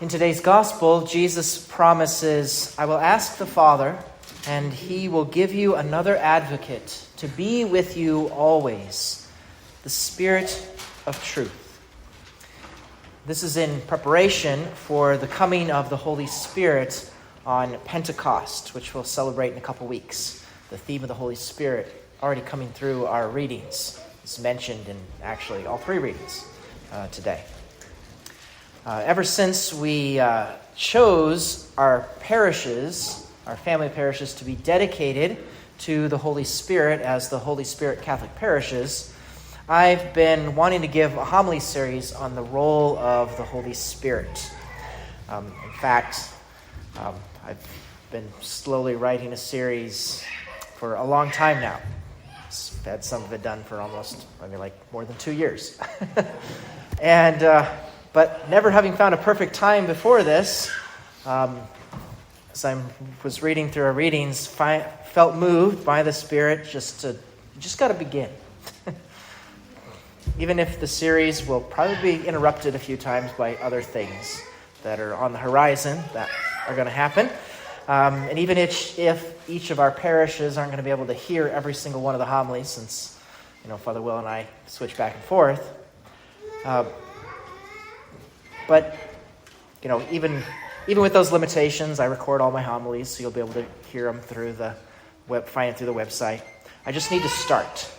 In today's gospel, Jesus promises, "I will ask the Father, and he will give you another advocate to be with you always, the Spirit of truth." This is in preparation for the coming of the Holy Spirit on Pentecost, which we'll celebrate in a couple weeks. The theme of the Holy Spirit already coming through our readings. It's mentioned in actually all three readings today. Ever since we chose our parishes, our family parishes, to be dedicated to the Holy Spirit as the Holy Spirit Catholic parishes, I've been wanting to give a homily series on the role of the Holy Spirit. In fact, I've been slowly writing a series for a long time now. I've had some of it done for almost, more than 2 years. But never having found a perfect time before this, as I was reading through our readings, felt moved by the Spirit just got to begin. Even if the series will probably be interrupted a few times by other things that are on the horizon that are going to happen. And even if each of our parishes aren't going to be able to hear every single one of the homilies, since Father Will and I switch back and forth. But even with those limitations, I record all my homilies, so you'll be able to hear them through the find it through the website. I just need to start.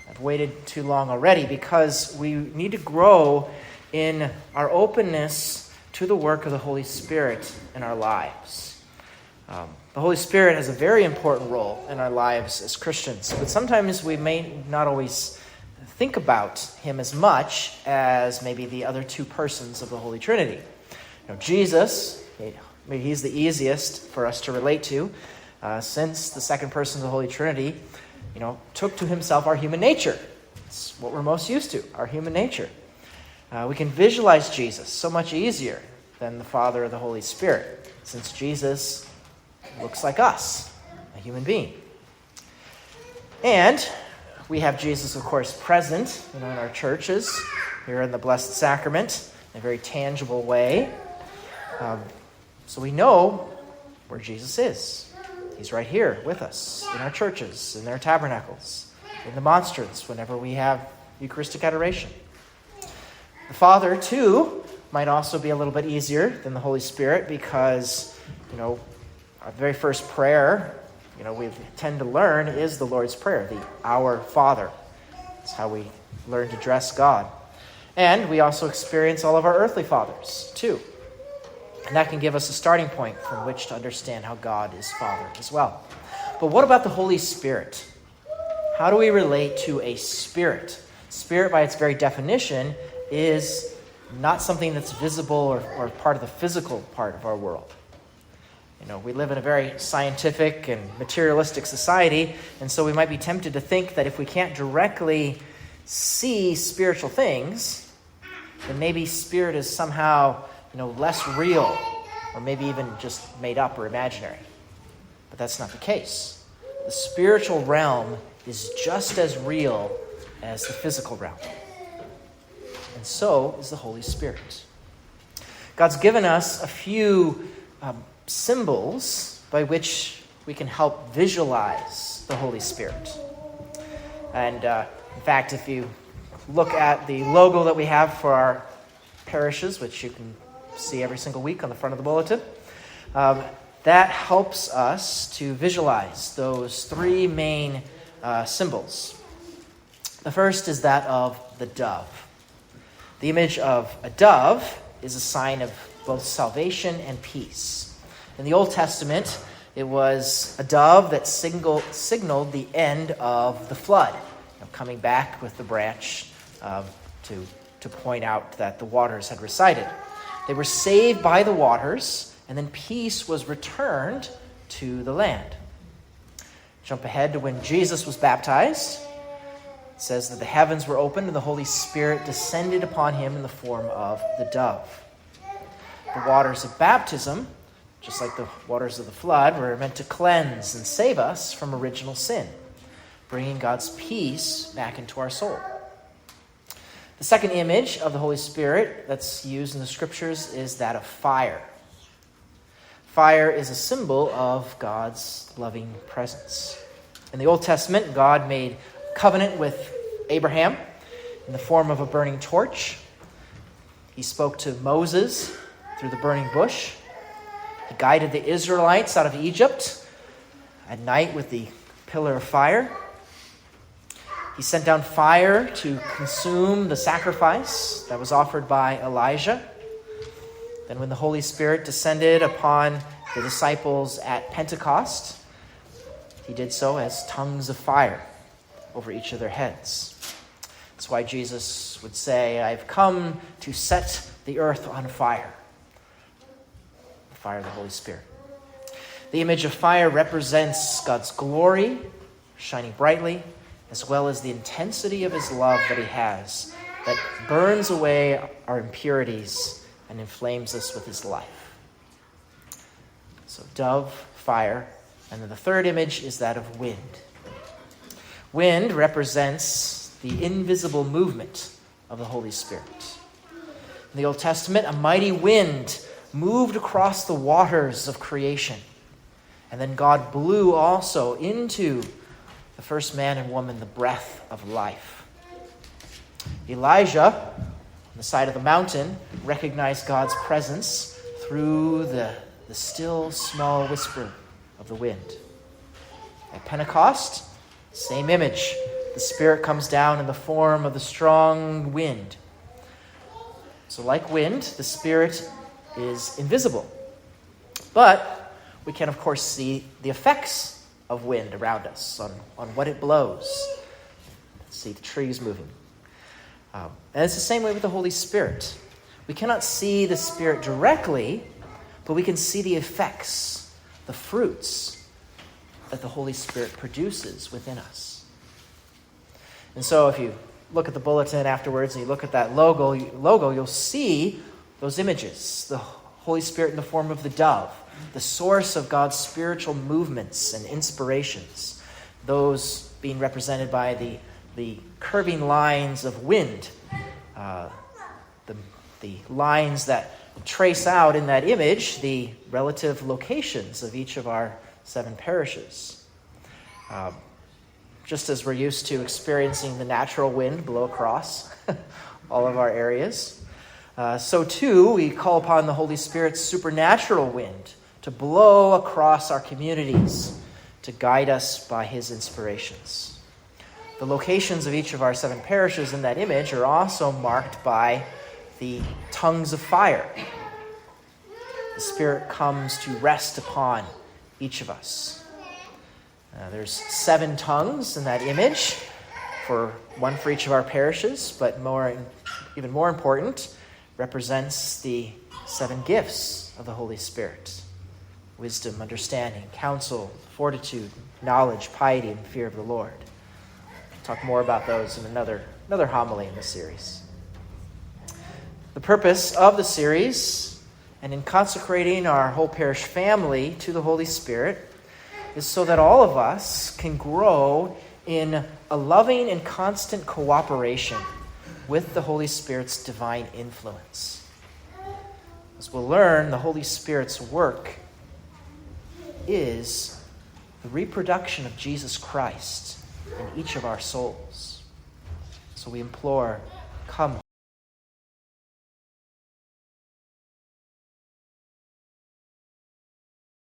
I've waited too long already because we need to grow in our openness to the work of the Holy Spirit in our lives. The Holy Spirit has a very important role in our lives as Christians, but sometimes we may not always think about him as much as maybe the other two persons of the Holy Trinity. Jesus, maybe he's the easiest for us to relate to, since the second person of the Holy Trinity, took to himself our human nature. It's what we're most used to, our human nature. We can visualize Jesus so much easier than the Father or the Holy Spirit, since Jesus looks like us, a human being. And we have Jesus, of course, present in our churches, here in the Blessed Sacrament, in a very tangible way. So we know where Jesus is. He's right here with us, in our churches, in our tabernacles, in the monstrance, whenever we have Eucharistic adoration. The Father, too, might also be a little bit easier than the Holy Spirit because, our very first prayer, we tend to learn is the Lord's Prayer, the Our Father. That's how we learn to address God. And we also experience all of our earthly fathers, too. And that can give us a starting point from which to understand how God is Father as well. But what about the Holy Spirit? How do we relate to a spirit? Spirit, by its very definition, is not something that's visible or part of the physical part of our world. We live in a very scientific and materialistic society, and so we might be tempted to think that if we can't directly see spiritual things, then maybe spirit is somehow, less real, or maybe even just made up or imaginary. But that's not the case. The spiritual realm is just as real as the physical realm. And so is the Holy Spirit. God's given us a few symbols by which we can help visualize the Holy Spirit. And in fact, if you look at the logo that we have for our parishes, which you can see every single week on the front of the bulletin, that helps us to visualize those three main symbols. The first is that of the dove. The image of a dove is a sign of both salvation and peace. In the Old Testament, it was a dove that signaled the end of the flood, coming back with the branch to point out that the waters had receded. They were saved by the waters, and then peace was returned to the land. Jump ahead to when Jesus was baptized. It says that the heavens were opened and the Holy Spirit descended upon him in the form of the dove. The waters of baptism, just like the waters of the flood, were meant to cleanse and save us from original sin, bringing God's peace back into our soul. The second image of the Holy Spirit that's used in the Scriptures is that of fire. Fire is a symbol of God's loving presence. In the Old Testament, God made covenant with Abraham in the form of a burning torch. He spoke to Moses through the burning bush. He guided the Israelites out of Egypt at night with the pillar of fire. He sent down fire to consume the sacrifice that was offered by Elijah. Then when the Holy Spirit descended upon the disciples at Pentecost, he did so as tongues of fire over each of their heads. That's why Jesus would say, I've come to set the earth on fire. The fire of the Holy Spirit. The image of fire represents God's glory shining brightly, as well as the intensity of his love that he has, that burns away our impurities and inflames us with his life. So dove, fire, and then the third image is that of wind. Wind represents the invisible movement of the Holy Spirit. In the Old Testament, a mighty wind moved across the waters of creation. And then God blew also into the first man and woman the breath of life. Elijah, on the side of the mountain, recognized God's presence through the still small whisper of the wind. At Pentecost, same image. The Spirit comes down in the form of the strong wind. So like wind, the Spirit is invisible. But we can, of course, see the effects of wind around us, on what it blows. See the trees moving. And it's the same way with the Holy Spirit. We cannot see the Spirit directly, but we can see the effects, the fruits that the Holy Spirit produces within us. And so if you look at the bulletin afterwards and you look at that logo, you'll see those images. The Holy Spirit in the form of the dove, the source of God's spiritual movements and inspirations, those being represented by the curving lines of wind, the lines that trace out in that image the relative locations of each of our 7 parishes. Just as we're used to experiencing the natural wind blow across all of our areas, so too we call upon the Holy Spirit's supernatural wind to blow across our communities, to guide us by his inspirations. The locations of each of our 7 parishes in that image are also marked by the tongues of fire. The Spirit comes to rest upon each of us. There's 7 tongues in that image, one for each of our parishes, but even more important, represents the 7 gifts of the Holy Spirit. Wisdom, understanding, counsel, fortitude, knowledge, piety, and fear of the Lord. We'll talk more about those in another homily in this series. The purpose of the series, and in consecrating our whole parish family to the Holy Spirit, is so that all of us can grow in a loving and constant cooperation with the Holy Spirit's divine influence. As we'll learn, the Holy Spirit's work is the reproduction of Jesus Christ in each of our souls. So we implore, come,